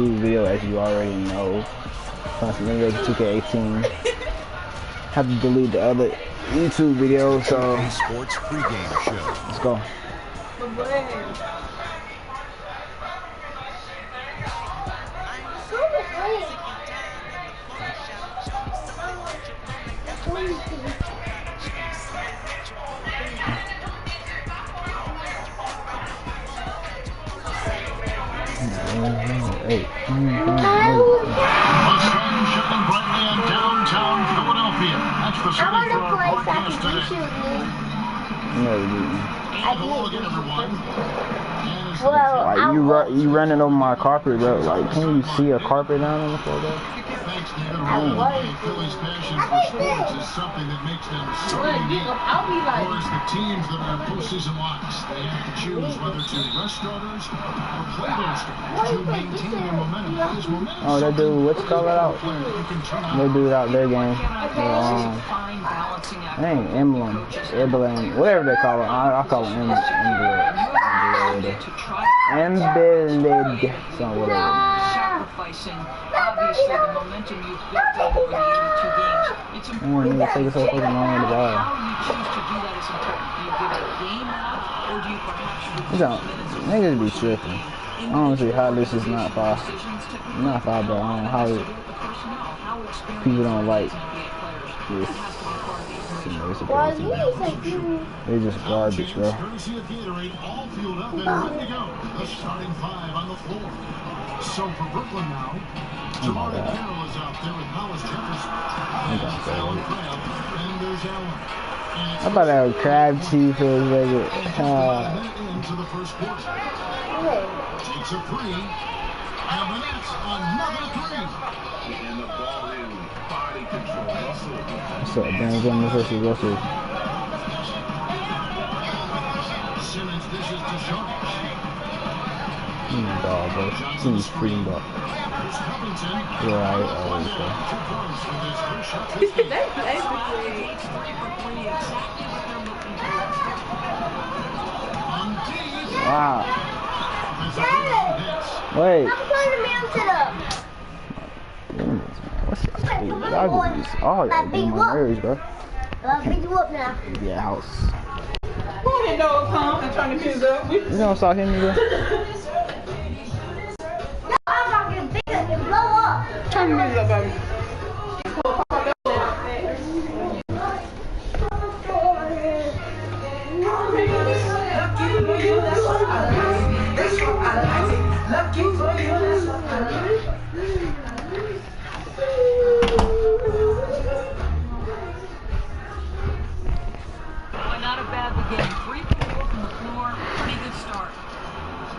YouTube video, as you already know. Constantly making 2K18. Have to delete the other YouTube videos, so Sports pregame show. Let's go. Hey. Downtown Philadelphia. That's the city for our broadcast today. No, you didn't. Hello again, everyone. Like you running over my carpet, bro. Like, can you see a carpet down on the floor, bro? Thanks, David. Philly's passion for sports is something that makes them so unique. Of course, the teams that are postseason locks, they have to choose whether to rest starters or play those starters to maintain their momentum. Oh, they do. What's call it out? They do it out their game. They ain't emblem, whatever they call it. I call it emblem. Embedded, so whatever. Sacrificing, obviously, the momentum you've built up over the 82 games. It's important that take it so fucking long with the ball. how you choose to do that is important. Do you give it a game out, or do you perhaps Niggas be tripping. I don't see how this is not five. Not five, but I don't know how people don't like this. They just garbage, bro. So for Brooklyn now, Jamal Carroll is out there with Hollis Jefferson. And there's Allen. How about that crab cheese for his regular? Into the first quarter. Takes a three. And the Nets another three. And the ball in. Body control. What's up, Ben versus Russell? Simmons dishes to Sharp. Dog, bro. He's freaking dog. Yeah, wow. Wait. What's y'all just all y'all getting my nerves, bro. Yeah, house. You don't start hitting me, bro. Turn the music up, baby. not a bad beginning. 3 people from the floor. Pretty good start.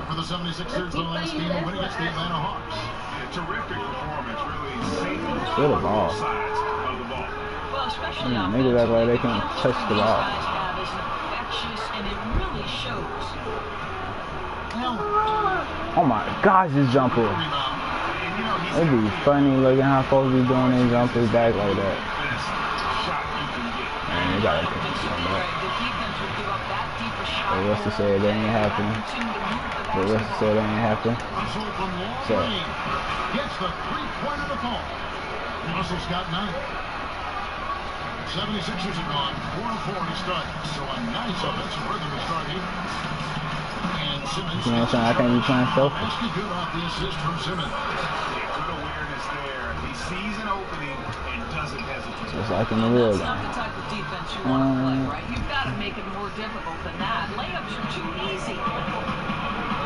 For the 76ers, the last game of winning against the Atlanta Hawks. Terrific performance, really safe on ball. sides of the ball. Well, especially niggas act like they can't touch the ball. Is infectious, and it really shows. Oh my gosh, this jumper. It'd be funny looking how folks be doing their jumpers back like that. Man, they gotta put this on back. But what's to say that ain't happening? So. Gets the three-pointer to fall. Russell's got 9. 76ers are gone 4-4 to start. So a nice offensive rhythm to start here. And Simmons. You know what I'm saying? I can't be playing selfish. Good off the assist from Simmons. Good awareness there. He sees an opening and doesn't hesitate. Just like in the real game. That's not the type of defense you want to play, right? You've got to make it more difficult than that. Layups are too easy.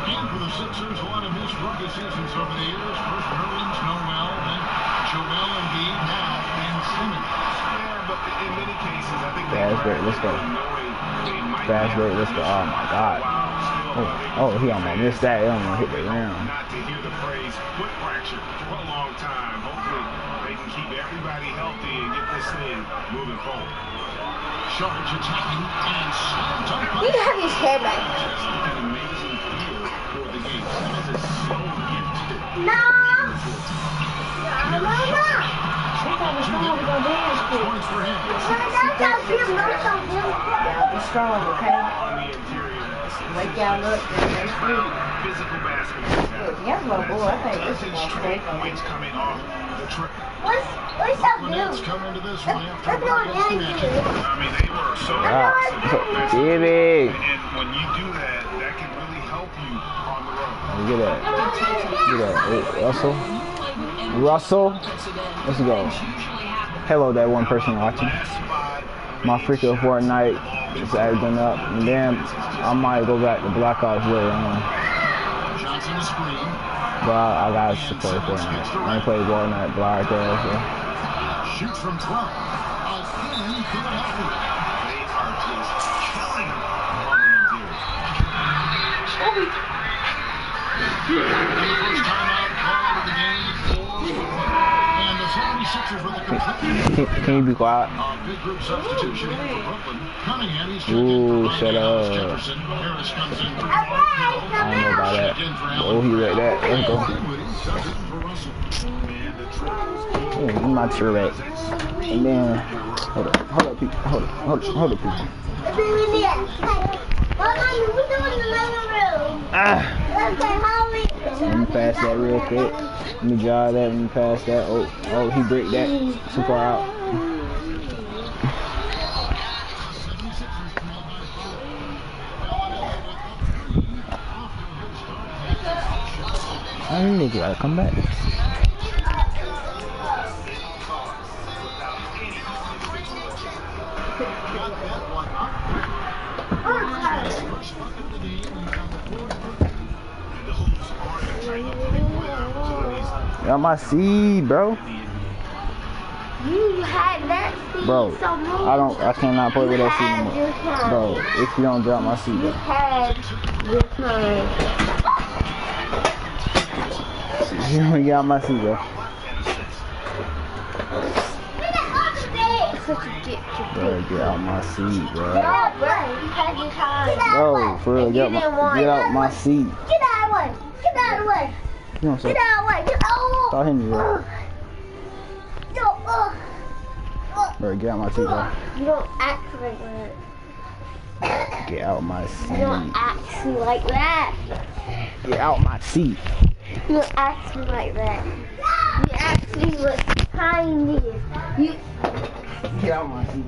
And for the Sixers, a lot of missed rookie seasons over the years. First Merlins, Noel, then Joel Embiid, now Ben Simmons. Yeah, but in many cases, I think Fast break, let's go. Fast break, let's go. Oh my God. Oh, he almost missed that. He almost hit the rim. Not to hear the phrase foot fracture for a long time. Hopefully, they can keep everybody healthy and get this thing moving forward. Charge attacking and slammed up. He had his hair back. An amazing feel for the game. Simmons is so gifted. No. Points for him. Be strong, okay? Wake y'all up. They're free. physical basketball now. Yeah, well, I think this Dozen is straight okay. points coming off the trip. What's up, Nets come into this one after a Look at against the Magic. I mean, they were so Ah, aggressive offensively. baby. And when you do that, that can really help you on the road. Get that. Get that. Hey, Russell. Russell. Let's go. Hello, that one person watching. My freaking Fortnite is acting up. And then I might go back to Black Ops later on. Johnson the screen. But I got to play Fortnite. I play Fortnite, Black Ops. Shoots from 12. Again, Philadelphia. They are just killing them on the interior. And the first timeout call of the game. And the 76ers with a complete Can you be quiet? big group substitution here for Brooklyn. Cunningham, he's Ooh, checked in for shut Dallas up. Jefferson. Harris comes in for I don't know about that. Oh, he read that. Let's go. I'm not sure that. And then, hold up, people. Hold up, people. Ah. Let me pass that real quick. Let me jog that. Let me pass that. Oh, he break that. Too far out. I think they gotta come back. Got my seed, bro. You had that seed, Bro, so I cannot play with that seed anymore. Bro, if you don't drop my seed, You bro. had your time. You don't get out my seat, bro. Such a dick to Bro, get out my seat, bro. Yeah, bro, you had your time. Bro, for real, get out my seat. Get out of the way. Get out of the way. You know what I'm saying? Get out of the way. Get out. Stop hitting me, bro. No, Bro, get out my seat, bro. you don't act like that. Get out my You don't seat. act like that. Get out my seat. You don't act like that. You ask me what time it is. You. Get out my seat.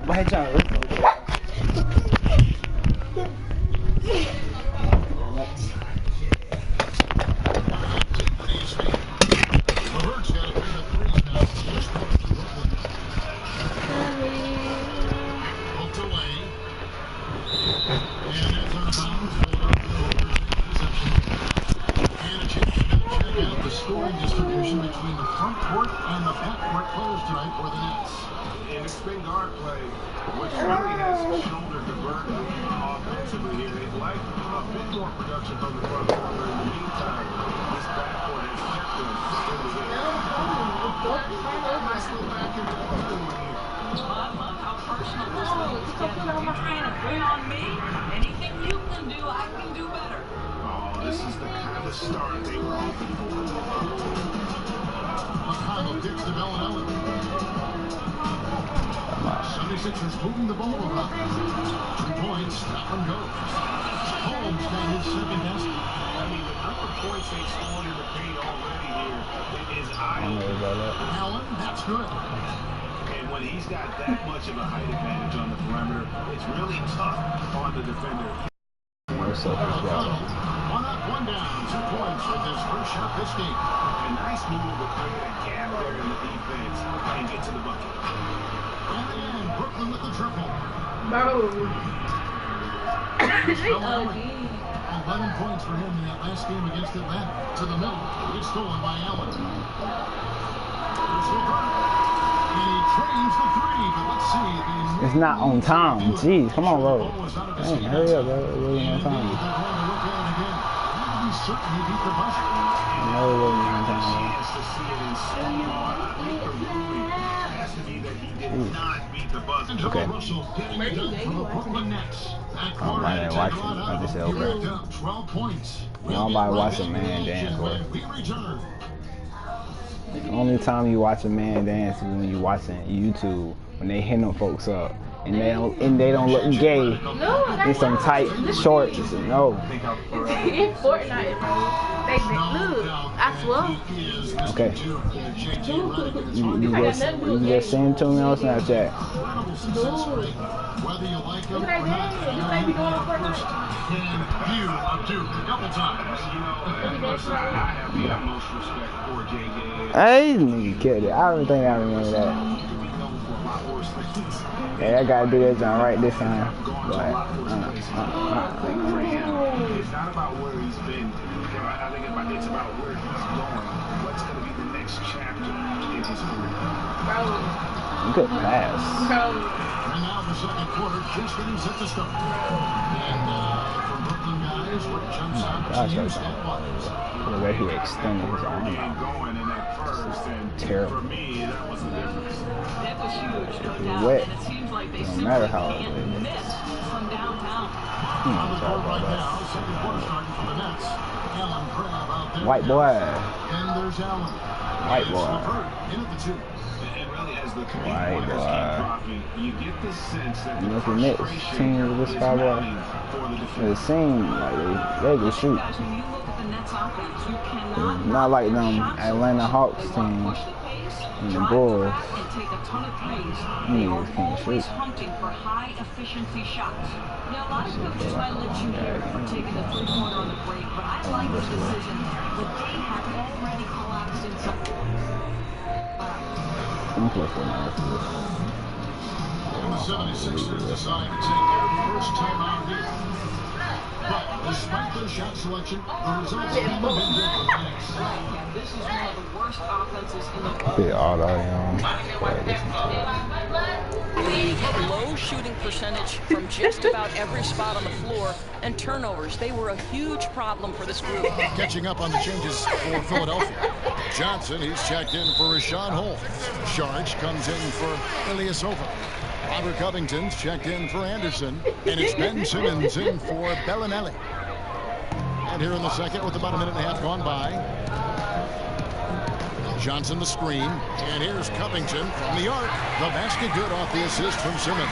Why y'all listen? Scoring distribution between the front court and the back court players tonight for the Nets. And it's been guard play, which really has shouldered the burden offensively here. They'd like a bit more production from the front court, but in the meantime, this backcourt has kept them in the game. Nice little back into the one here. I love how personal this league is getting. You're trying to bring on me. Anything you can do, I can do better. Oh, this is the kind of start they were hoping for. McConnell gets the Villanova. 76ers moving the ball around. 2 points, that one goes. Holmes got his second basket. I mean, the number of points they've scored in the paint already here is eye-opening. Allen, that's good. And when he's got that much of a height advantage on the perimeter, it's really tough on the defender. What's up, what's up? One up, one down. 2 points with his first shot this game. A nice move to create a gap there in the defense and get to the bucket. And Brooklyn with the triple. Bro. 11 points for him in that last game against Atlanta. To the middle. It's stolen by Allen. He trains the three, but let's see. It's not on time. Jeez, come on, bro. Dang, hurry up, bro. It wasn't on time. Certainly beat the buzzer. No, it wasn't on time, bro. Chance to see it in slow mo. I think the ruling has to be that he did not beat the buzzer. Okay. Russell getting it done for the Brooklyn Nets. I'm right there watching. I just said, okay. 12 points. Nobody watching man dance, bro. We return. The only time you watch a man dance is when you watching YouTube when they hitting them folks up, and they don't look gay. They some tight shorts. No. It's Fortnite, bro. They look. I swear. Okay. You just send to me on Snapchat. Whether you like them or not, first hand view of Duke a couple times. I have the utmost respect for JJ. Hey, nigga killed it. I don't think I remember that. Hey, I gotta do that job right this time. But, For him, it's not about where he's been. I think it's about where he's going. What's going to be the next chapter in his career? good pass. And now the second quarter, just getting set to start. And from Brooklyn guys, what jumps out to you, step wise? The way he extended his arm out. Going in that first, and Terrible. for me, that was the difference. That was huge, no doubt. Wet. And it seems like they No matter how simply can't miss from downtown. On the court right now, second quarter starting for the Nets. Allen Crabbe out there. White boy. And there's Allen. White And boy. LeVert in at the two. And really, as the three Right, pointers boy. keep dropping, you get the sense that You know, the if the Knicks frustration team with this is guy, boy, mounting for the defense. it seemed like they could shoot. Guys, when you look at the Nets offense, you cannot Not like them shots Atlanta Hawks They want team to push the pace, and the drive Bulls. the rack, and take a ton of threes. Them They niggas are can't always shoot. hunting for high efficiency shots. Now, a lot of coaches might let you here for taking the three-pointer on the break, but I like the decision. The day had already collapsed inside. I'm close to that. And the 76ers decide to take their first time out here. But despite their shot selection, the results haven't been good for the Knicks. Yeah, this is one of the worst offenses in the Bit odd, The low shooting percentage from just about every spot on the floor and turnovers. They were a huge problem for this group. Catching up on the changes for Philadelphia. Johnson, he's checked in for Rashawn Holmes. Sharge comes in for Ilyasova. Robert Covington's checked in for Anderson. And it's Ben Simmons in for Bellinelli. And here in the second, with about a minute and a half gone by, Johnson the screen. And here's Covington from the arc. The basket good off the assist from Simmons.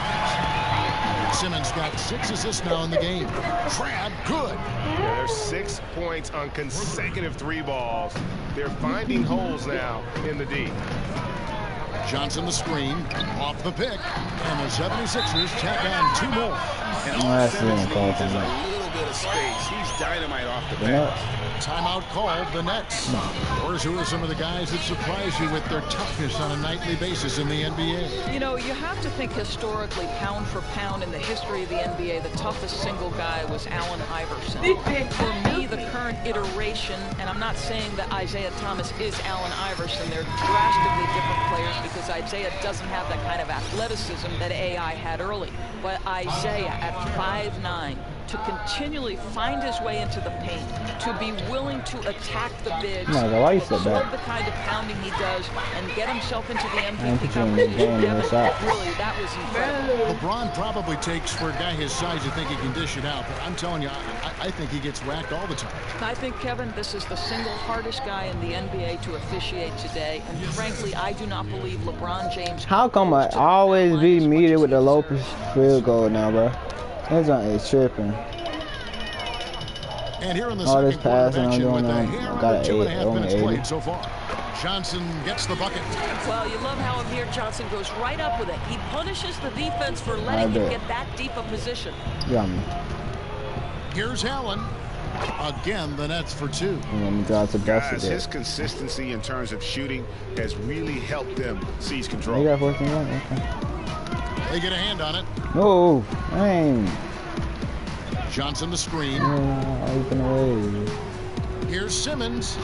Simmons got 6 assists now in the game. Crabbe good. Yeah, there's 6 points on consecutive 3 balls. They're finding holes now in the D. Johnson the screen, off the pick, and the 76ers tack on 2 more. And all Simmons needs is a little bit of space. He's dynamite off the bench. Timeout called the Nets. Or who are some of the guys that surprise you with their toughness on a nightly basis in the NBA? You know, you have to think historically, pound for pound in the history of the NBA, the toughest single guy was Allen Iverson. For me, the current iteration, and I'm not saying that Isaiah Thomas is Allen Iverson, they're drastically different players because Isaiah doesn't have that kind of athleticism that AI had early. But Isaiah at 5'9", to continually find his way into the paint, to be willing to attack the bigs, absorb the kind of pounding he does, and get himself into the MVP conversation. Really, that was incredible. LeBron probably takes for a guy his size to think he can dish it out, but I'm telling you, I think he gets whacked all the time. I think, Kevin, this is the single hardest guy in the NBA to officiate today, and frankly, I do not believe LeBron James. How come I always be muted with the low field goal now, bro? That's not it's tripping. And here in the All this second quarter of passing I'm action doing with a now, hair got under an 2.5 minutes 80. played so far. Johnson gets the bucket. Well, you love how Amir Johnson goes right up with it. He punishes the defense for letting him get that deep a position. Yummy. Here's Allen. Again, the Nets for 2. Guys, his consistency in terms of shooting has really helped them seize control. You got 14 right? Okay. They get a hand on it. Oh, dang. Johnson the screen. Open away. Here's Simmons.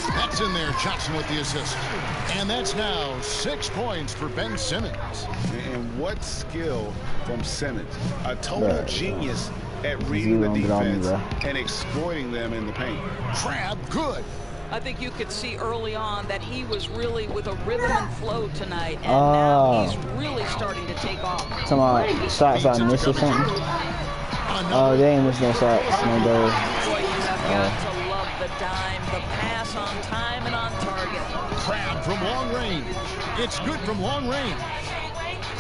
That's in there. Johnson with the assist. And that's now 6 points for Ben Simmons. And what skill from Simmons. A total genius at reading the defense and exploiting them in the paint. Crabbe good. I think you could see early on that he was really with a rhythm and flow tonight, and now he's really starting to take off. Some shots I missed or something. Oh, they ain't missed no shots. No goals. Boy, you have got to love the dime, the pass on time and on target. Crabbe from long range. It's good from long range.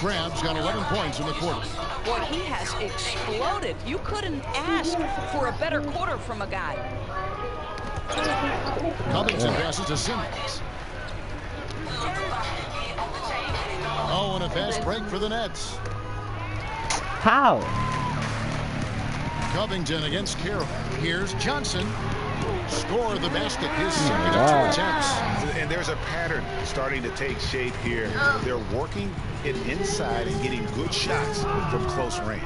Crab's got 11 points in the quarter. Boy, he has exploded. You couldn't ask for a better quarter from a guy. Covington passes to Simmons. Oh, and a fast break for the Nets. How? Covington against Carroll. Here's Johnson. Score the basket. His second of 2 attempts. And there's a pattern starting to take shape here. They're working it inside and getting good shots from close range.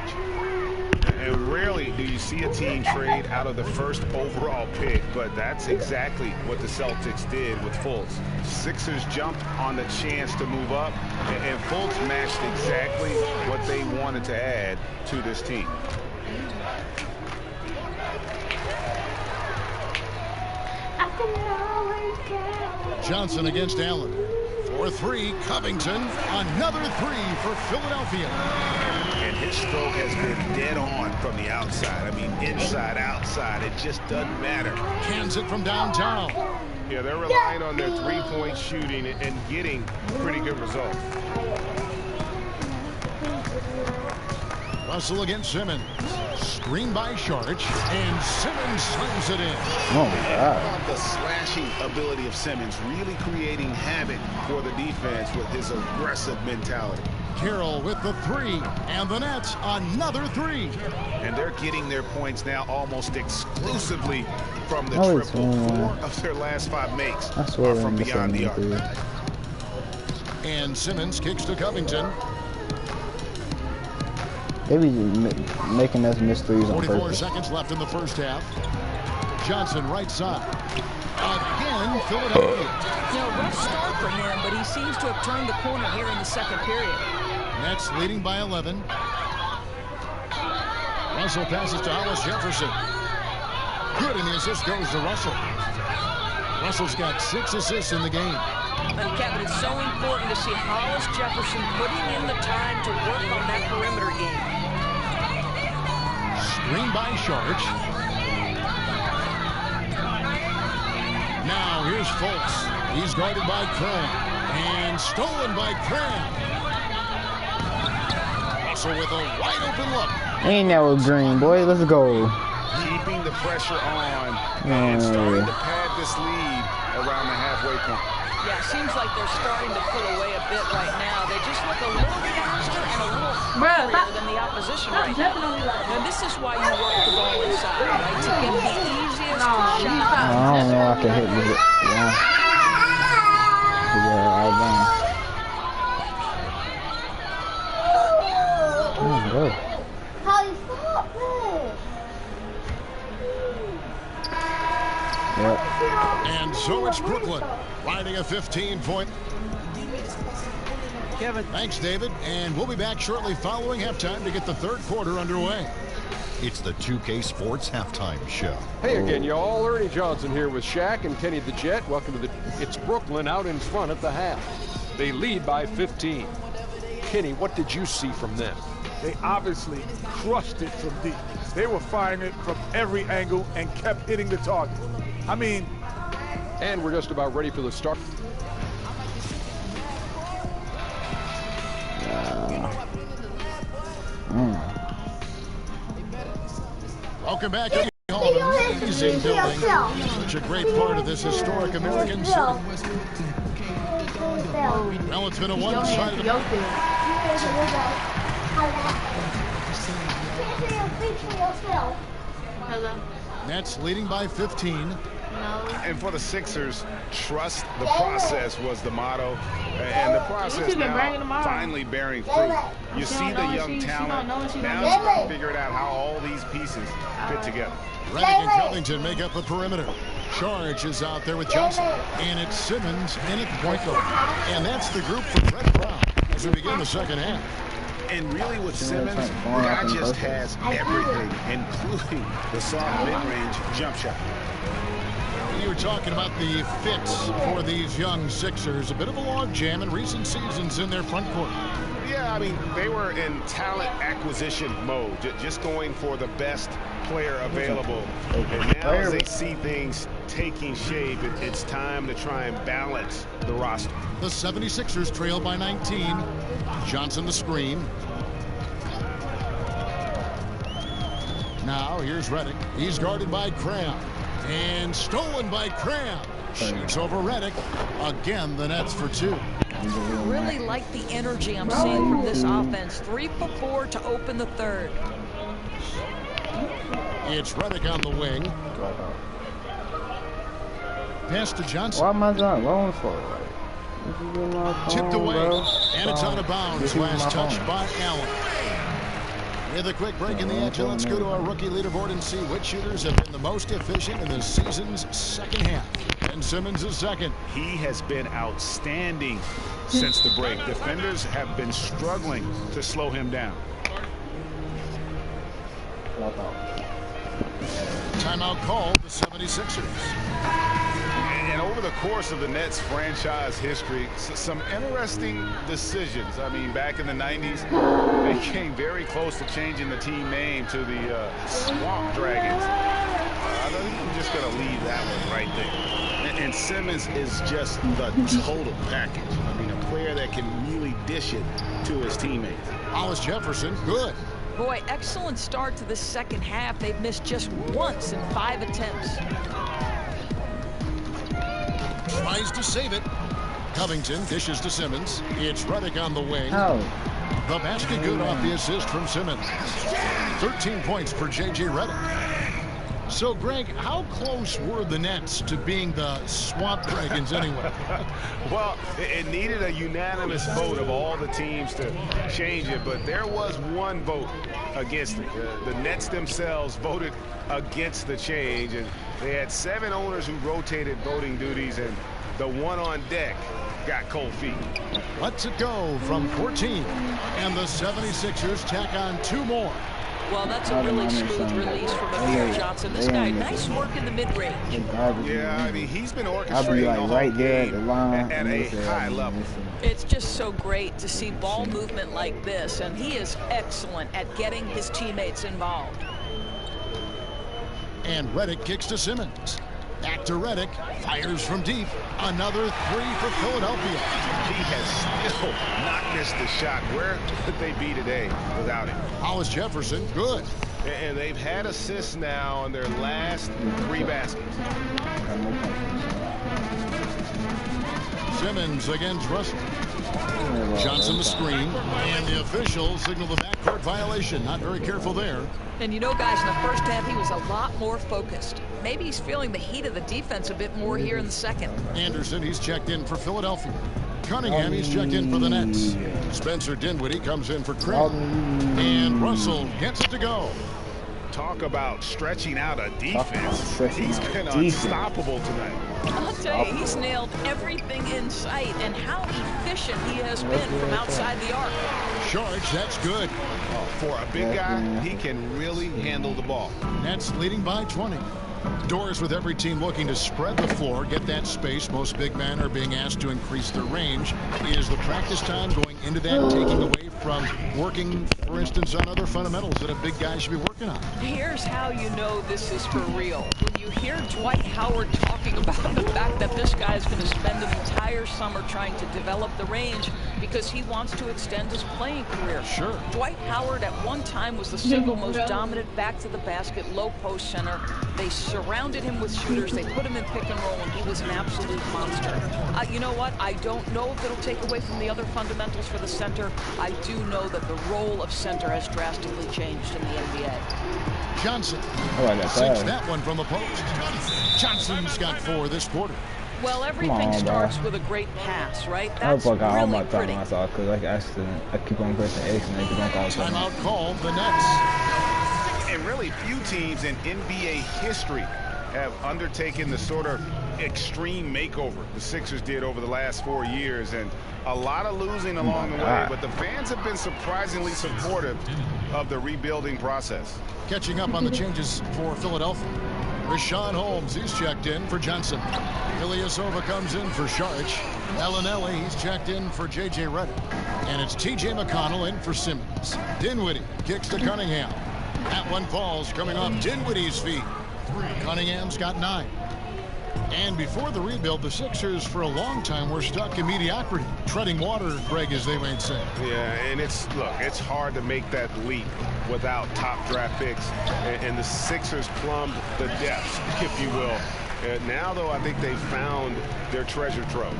And rarely do you see a team trade out of the first overall pick, but that's exactly what the Celtics did with Fultz. Sixers jumped on the chance to move up, and Fultz matched exactly what they wanted to add to this team. Johnson against Allen. For 3, Covington. Another 3 for Philadelphia. And his stroke has been dead on from the outside. I mean, inside, outside. It just doesn't matter. Cans it from downtown. Yeah, they're relying on their three-point shooting and getting pretty good results. Russell against Simmons. Screen by Sharch, and Simmons slams it in. Oh, my God. The slashing ability of Simmons really creating havoc for the defense with his aggressive mentality. Carroll with the 3, and the Nets another 3. And they're getting their points now almost exclusively from the Oh, it's triple. 4 1-1. of their last 5 makes I swear are from I'm beyond the arc. missing And Simmons kicks to Covington. They be making us miss threes on 44 purpose. seconds left in the first half. Johnson right side. Again, Philadelphia. You know, rough start for him, but he seems to have turned the corner here in the second period. Nets leading by 11. Russell passes to Hollis Jefferson. Good, and the assist goes to Russell. Russell's got 6 assists in the game. And Kevin, it's so important to see Hollis Jefferson putting in the time to work on that perimeter game. Screen by Sharch. Now here's Fultz. He's guarded by Crab. And stolen by Crab. Russell with a wide open look. Ain't that with Green, boy? Let's go. Keeping the pressure on and starting to pad this lead around the halfway point. Yeah, it seems like they're starting to put away a bit right now. They just look a little faster and a little hungrier than the opposition right now. And this is why you work the ball inside, right? To get the easiest shot. I don't know. I can hit this. Yeah. All done. Oh, How you stop this? yep. And so it's Brooklyn riding a 15-point. Kevin. Thanks, David. And we'll be back shortly following halftime to get the third quarter underway. It's the 2K Sports Halftime Show. Hey again, y'all. Ernie Johnson here with Shaq and Kenny the Jet. Welcome to It's Brooklyn out in front at the half. They lead by 15. Kenny, what did you see from them? They obviously crushed it from deep. They were firing it from every angle and kept hitting the target. I mean, And we're just about ready for the start. Welcome back to the amazing building. Such a great part of this historic American city. Well, it's been a one-sided. Nets leading by 15. And for the Sixers, trust the process was the motto. And the process now finally bearing fruit. You see the young talent. Now it's about figuring out how all these pieces fit together. Redick and Covington make up the perimeter. Charge is out there with Johnson. And it's Simmons in at the point guard. And that's the group for Brett Brown as we begin the second half. And really with Simmons, the guy just has everything, including the soft mid-range jump shot. You were talking about the fits for these young Sixers. A bit of a logjam in recent seasons in their front court. Yeah, I mean, they were in talent acquisition mode, just going for the best player available. And now as they see things taking shape, it's time to try and balance the roster. The 76ers trail by 19. Johnson the screen. Now here's Redick. He's guarded by Cram. And stolen by Cram. Shoots over Redick. Again, the Nets for 2. Really like the energy I'm seeing from this offense. 3 for 4 to open the third. It's Redick on the wing. Pass to Johnson. Why am I going for? Tipped away. And it's out of bounds. Last touch by Allen. With a quick break in the action, let's go to our rookie leaderboard and see which shooters have been the most efficient in the season's second half. Ben Simmons is second. He has been outstanding since the break. Defenders have been struggling to slow him down. Timeout called the 76ers. And over the course of the Nets franchise history, some interesting decisions. I mean, back in the 90s, they came very close to changing the team name to the Swamp Dragons. I think I'm just going to leave that one right there. And Simmons is just the total package. I mean, a player that can really dish it to his teammates. Hollis Jefferson, good. Boy, excellent start to the second half. They've missed just once in 5 attempts. Tries to save it. Covington dishes to Simmons. It's Redick on the wing. Oh. The basket good off the assist from Simmons. 13 points for J.J. Redick. So, Greg, how close were the Nets to being the Swamp Dragons anyway? Well, it needed a unanimous vote of all the teams to change it, but there was one vote against it. The Nets themselves voted against the change, and they had 7 owners who rotated voting duties, and the one on deck got cold feet. Lets it go from 14, and the 76ers tack on 2 more. Well, that's a really smooth release from Amir Johnson. This guy, nice work in the mid-range. Yeah, I mean, he's been orchestrating the whole right there at game the line at a high level. It's just so great to see ball movement like this, and he is excellent at getting his teammates involved. And Redick kicks to Simmons. Back to Redick. Fires from deep. Another 3 for Philadelphia. He has still not missed the shot. Where could they be today without him? Hollis Jefferson, good. And they've had assists now on their last 3 baskets. Simmons against Russell. Johnson the screen, and the officials signal the backcourt violation. Not very careful there. And you know, guys, in the first half, he was a lot more focused. Maybe he's feeling the heat of the defense a bit more here in the second. Anderson, he's checked in for Philadelphia. Cunningham, he's checked in for the Nets. Spencer Dinwiddie comes in for Craig. And Russell gets it to go. Talk about stretching out a defense. He's been unstoppable tonight. I'll tell you, he's nailed everything in sight, and how efficient he has been from outside the arc. Charge, that's good. For a big guy, he can really handle the ball. Nets leading by 20. Doors with every team looking to spread the floor, get that space. Most big men are being asked to increase their range. Is the practice time going into that taking away from working, for instance, on other fundamentals that a big guy should be working on? Here's how you know this is for real. When you hear Dwight Howard talking about the fact that this guy is going to spend an entire summer trying to develop the range because he wants to extend his playing career. Sure. Dwight Howard at one time was the single most dominant back-to-the-basket low-post center. They surrounded him with shooters. They put him in pick and roll, and he was an absolute monster. You know what? I don't know if it'll take away from the other fundamentals for the center. I do know that the role of center has drastically changed in the NBA. Johnson sinks that one from the post. Johnson's got 4 this quarter. Well, everything starts with a great pass, right? That's really pretty. Because I keep on pressing X and I keep on calling. Timeout called the Nets. And really few teams in NBA history have undertaken the sort of extreme makeover the Sixers did over the last 4 years, and a lot of losing along the way, but the fans have been surprisingly supportive of the rebuilding process. Catching up on the changes for Philadelphia. Rashawn Holmes, he's checked in for Johnson. Ilyasova comes in for Sharch. Ellenelli, he's checked in for J.J. Redick. And it's T.J. McConnell in for Simmons. Dinwiddie kicks to Cunningham. That one falls coming off Dinwiddie's feet. Cunningham's got 9. And before the rebuild, the Sixers for a long time were stuck in mediocrity. Treading water, Greg, as they might say. Yeah, and it's hard to make that leap without top draft picks. And the Sixers plumbed the depths, if you will. Now, though, I think they've found their treasure trove.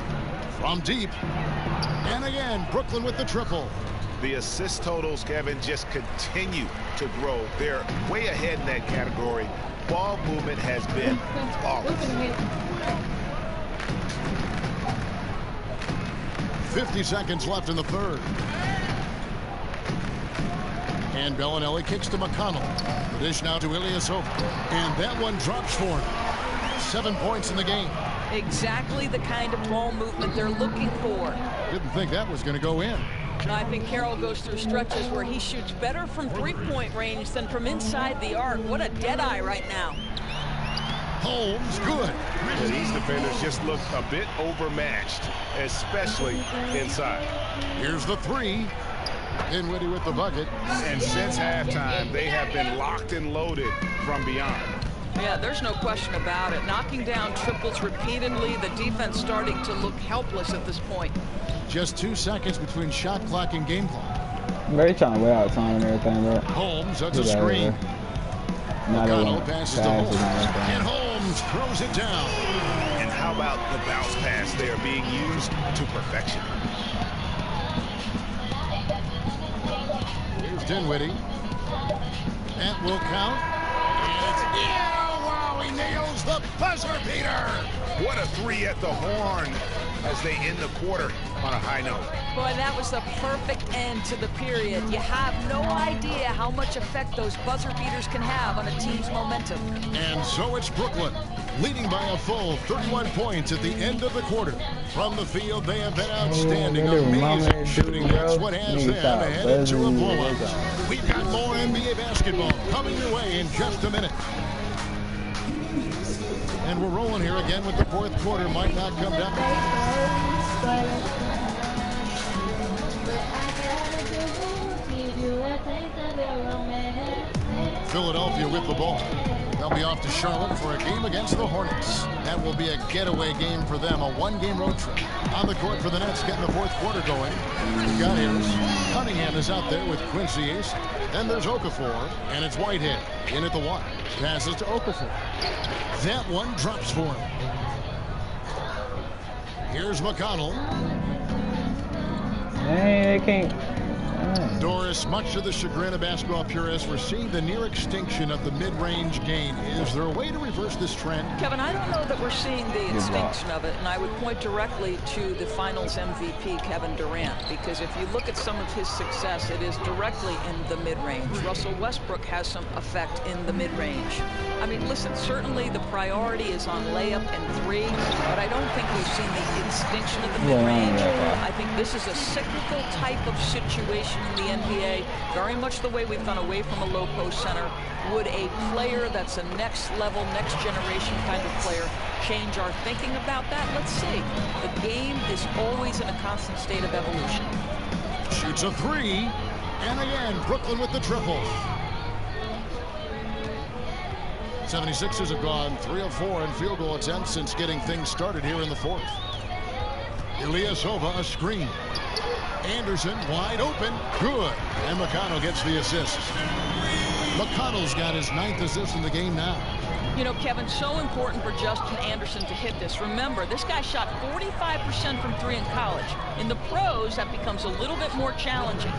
From deep. And again, Brooklyn with the triple. The assist totals, Kevin, just continue to grow. They're way ahead in that category. Ball movement has been flawless. 50 seconds left in the third. And Bellinelli kicks to McConnell. The dish now to Ilyasova. And that one drops for him. 7 points in the game. Exactly the kind of ball movement they're looking for. Didn't think that was going to go in. I think Carroll goes through stretches where he shoots better from three-point range than from inside the arc. What a dead eye right now. Holmes, good. Yeah, these defenders just look a bit overmatched, especially inside. Here's the 3. Dinwiddie with the bucket. And since halftime, they have been locked and loaded from beyond. Yeah, there's no question about it. Knocking down triples repeatedly, the defense starting to look helpless at this point. Just 2 seconds between shot clock and game clock. Bro, he's trying to wear out time and everything, bro. Holmes, that's a screen. McConnell passes to Holmes. And Holmes throws it down. And how about the bounce pass there being used to perfection? Here's Dinwiddie. That will count. And it's wow, he nails the buzzer beater. What a 3 at the horn as they end the quarter on a high note. Boy, that was the perfect end to the period. You have no idea how much effect those buzzer beaters can have on a team's momentum. And so it's Brooklyn, leading by a full 31 points at the end of the quarter. From the field, they have been outstanding, amazing shooting. That's what has them headed to a blowout. We've got more NBA basketball coming your way in just a minute. And we're rolling here again with the fourth quarter. Might not come down. Philadelphia with the ball. They'll be off to Charlotte for a game against the Hornets. That will be a getaway game for them, a one-game road trip. On the court for the Nets, getting the fourth quarter going. We've got his. Cunningham is out there with Quincy Ace. Then there's Okafor, and it's Whitehead in at the one. Passes to Okafor. That one drops for him. Here's McConnell. Hey, they can't. Doris, much to the chagrin of basketball purists, we're seeing the near extinction of the mid-range game. Is there a way to reverse this trend? Kevin, I don't know that we're seeing the extinction of it, and I would point directly to the Finals MVP, Kevin Durant, because if you look at some of his success, it is directly in the mid-range. Russell Westbrook has some effect in the mid-range. I mean, listen, certainly the priority is on layup and 3, but I don't think we've seen the extinction of the mid-range. I think this is a cyclical type of situation in the NBA, very much the way we've gone away from a low post center. Would a player that's a next level, next generation kind of player change our thinking about that? Let's see. The game is always in a constant state of evolution. Shoots a 3, and again, Brooklyn with the triple. 76ers have gone 3 of 4 in field goal attempts since getting things started here in the fourth. Ilyasova, a screen. Anderson wide open, good, and McConnell gets the assist. McConnell's got his 9th assist in the game now. You know, Kevin, so important for Justin Anderson to hit this. Remember, this guy shot 45% from 3 in college. In the pros, that becomes a little bit more challenging.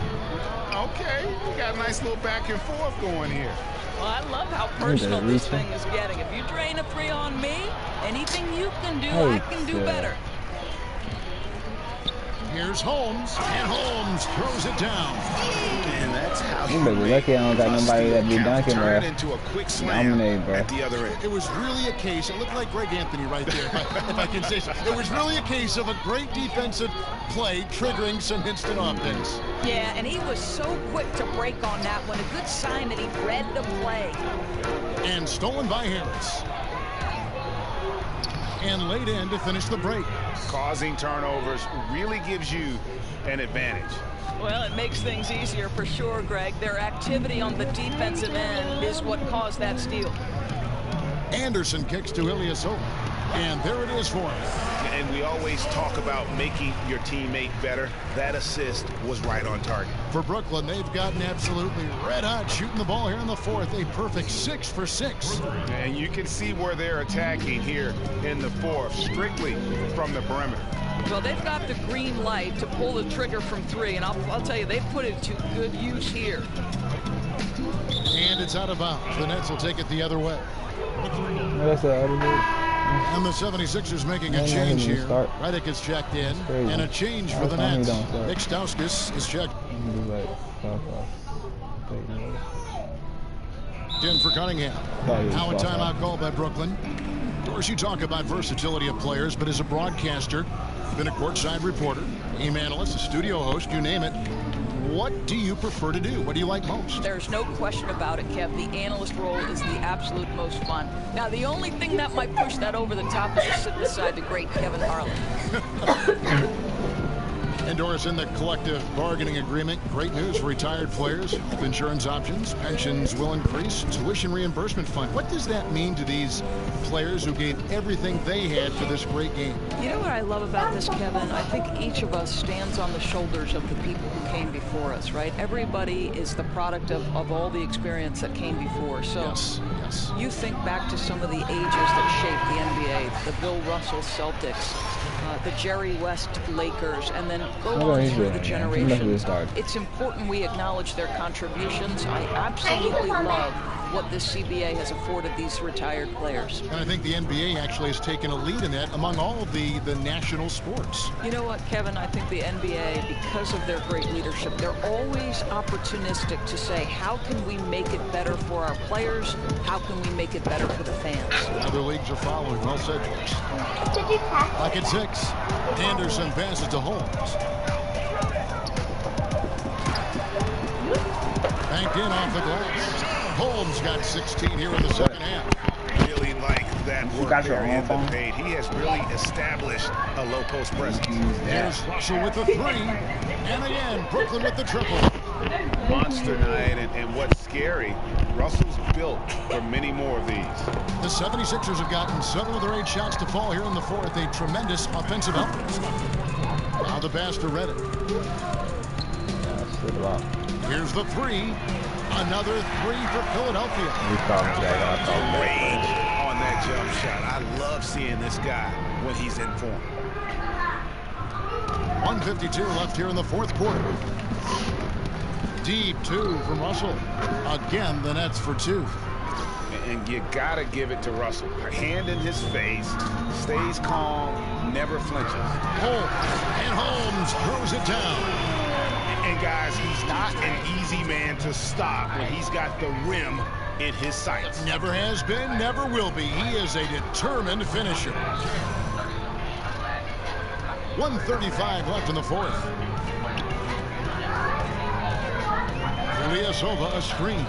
Okay, we got a nice little back and forth going here. Well, I love how personal this thing is getting. If you drain a 3 on me, anything you can do, I can do better. Here's Holmes, and Holmes throws it down. And that's how you better be lucky I don't got nobody that be dunking, bro. Into a quick slam at the other end. It was really a case, it looked like Greg Anthony right there, if I can say so. It was really a case of a great defensive play triggering some instant offense. Yeah, and he was so quick to break on that one. A good sign that he read the play. And stolen by Harris. and laid in to finish the break. Causing turnovers really gives you an advantage. Well, it makes things easier for sure, Greg. Their activity on the defensive end is what caused that steal. Anderson kicks to Ilyasova, and there it is for him. And we always talk about making your teammate better. That assist was right on target. For Brooklyn, they've gotten absolutely red hot shooting the ball here in the fourth. A perfect 6 for 6. And you can see where they're attacking here in the fourth, strictly from the perimeter. Well, they've got the green light to pull the trigger from 3, and I'll tell you, they've put it to good use here. And it's out of bounds. The Nets will take it the other way. That's the other dude. And the 76ers making a change here. Redick is checked in. And a change for the Nets. Nick Stauskas is checked in for Cunningham. Now a timeout called by Brooklyn. Of course, you talk about versatility of players, but as a broadcaster, been a courtside reporter, game analyst, a studio host, you name it. What do you prefer to do? What do you like most? There's no question about it, Kev. The analyst role is the absolute most fun. Now, the only thing that might push that over the top is to sit beside the great Kevin Harlan. And Doris, in the collective bargaining agreement, great news for retired players. Health insurance options, pensions will increase, tuition reimbursement fund. What does that mean to these players who gave everything they had for this great game? You know what I love about this, Kevin? I think each of us stands on the shoulders of the people who came before us, right? Everybody is the product of all the experience that came before. So yes. You think back to some of the ages that shaped the NBA, the Bill Russell Celtics, the Jerry West Lakers, and then go on through the generations. It's important we acknowledge their contributions. I absolutely love what this CBA has afforded these retired players. And I think the NBA actually has taken a lead in that among all of the national sports. You know what, Kevin? I think the NBA, because of their great leadership, they're always opportunistic to say, how can we make it better for our players? How can we make it better for the fans? Other leagues are following. Well said, George. Back at 6. Anderson passes to Holmes. Banked in off the glass. Holmes got 16 here in the second half. Really like that work there in the paint. He has really established a low post presence. Here's Russell with the 3. And again, Brooklyn with the triple. Monster night, and what's scary, Russell's built for many more of these. The 76ers have gotten 7 of their 8 shots to fall here in the fourth. A tremendous offensive effort. Now the pass to Redick. Here's the 3. Another 3 for Philadelphia. Range on that jump shot. I love seeing this guy when he's in form. 1:52 left here in the fourth quarter. Deep 2 from Russell. Again, the Nets for 2. And you gotta give it to Russell. A hand in his face, stays calm, never flinches. Holmes throws it down. And guys, he's not an easy man to stop when he's got the rim in his sights. Never has been, never will be. He is a determined finisher. 1:35 left in the fourth. Ilyasova a screen.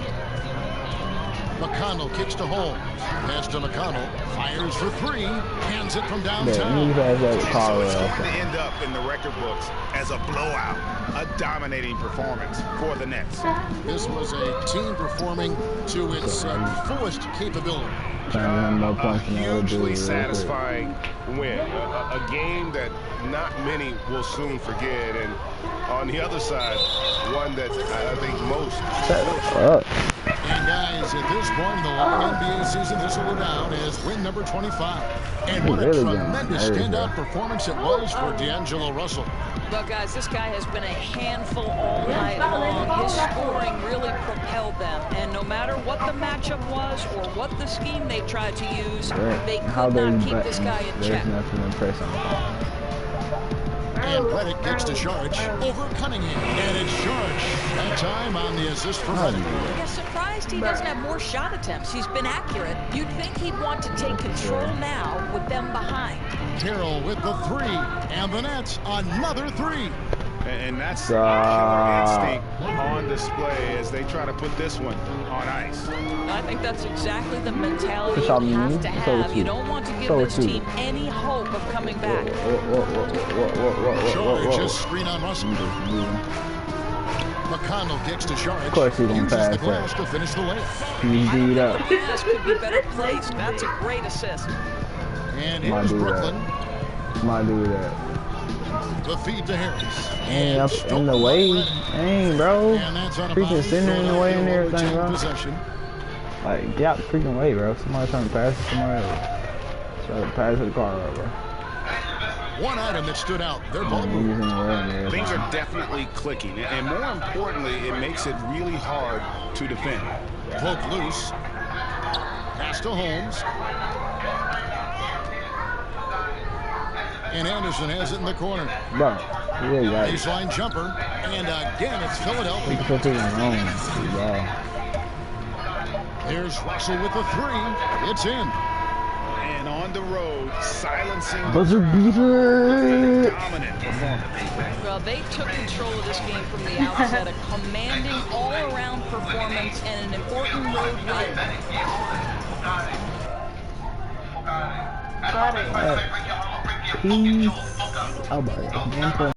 McConnell kicks to Holmes. Pass to McConnell. Fires for 3. Hands it from downtown. So it's going to end up in the record books as a blowout. A dominating performance for the Nets. This was a team performing to its fullest capability. A hugely satisfying win. A game that not many will soon forget. And on the other side, one that I think most. And guys, at this point in the long NBA season, this will go down as win number 25. And what a tremendous standout performance it was for D'Angelo Russell. Well, guys, this guy has been a handful all night long. His scoring really propelled them. And no matter what the matchup was or what the scheme they tried to use, they could not keep this guy in check. And Redick gets to Sharge over Cunningham. And it's Sharge. That time on the assist for Redick. You're surprised he doesn't have more shot attempts. He's been accurate. You'd think he'd want to take control now with them behind. Carroll with the 3. And the Nets, another 3. And that's killer instinct on display as they try to put this one on ice. I I think that's exactly the mentality That's all you me. have to So have. too. You don't want to give So this too. team any hope of coming back. Charge screen on Russell. McConnell kicks to Charge. Of course he's gonna Uses pass the glass that. to finish the layup. He's I don't beat know, up. the pass could be better placed. That's a great assist. And Might here's do Brooklyn. that. Might do that. The feed to Harris. Ain't up in the way. Dang, bro. And that's on a Freaking bounce. center in the way and Philadelphia will everything, retain bro. possession. Like, get out the freaking way, bro. Somebody trying to pass it to somebody else. Try to pass it to the car, bro. One item that stood out, their ball Niggas movement. in the way and everything. Things are definitely clicking, and more importantly, it makes it really hard to defend. Cloak loose. Pass to Holmes. And Anderson has it in the corner. Bro, yeah, got it. Baseline jumper. And again, it's Philadelphia. It's so freaking wrong, bro. Here's Russell with the three. It's in. And on the road, silencing Buzzer beater. dominant performance. Well, they took control of this game from the outset, a commanding all-around performance and an important road win. Got it. Peace. Oh, my God.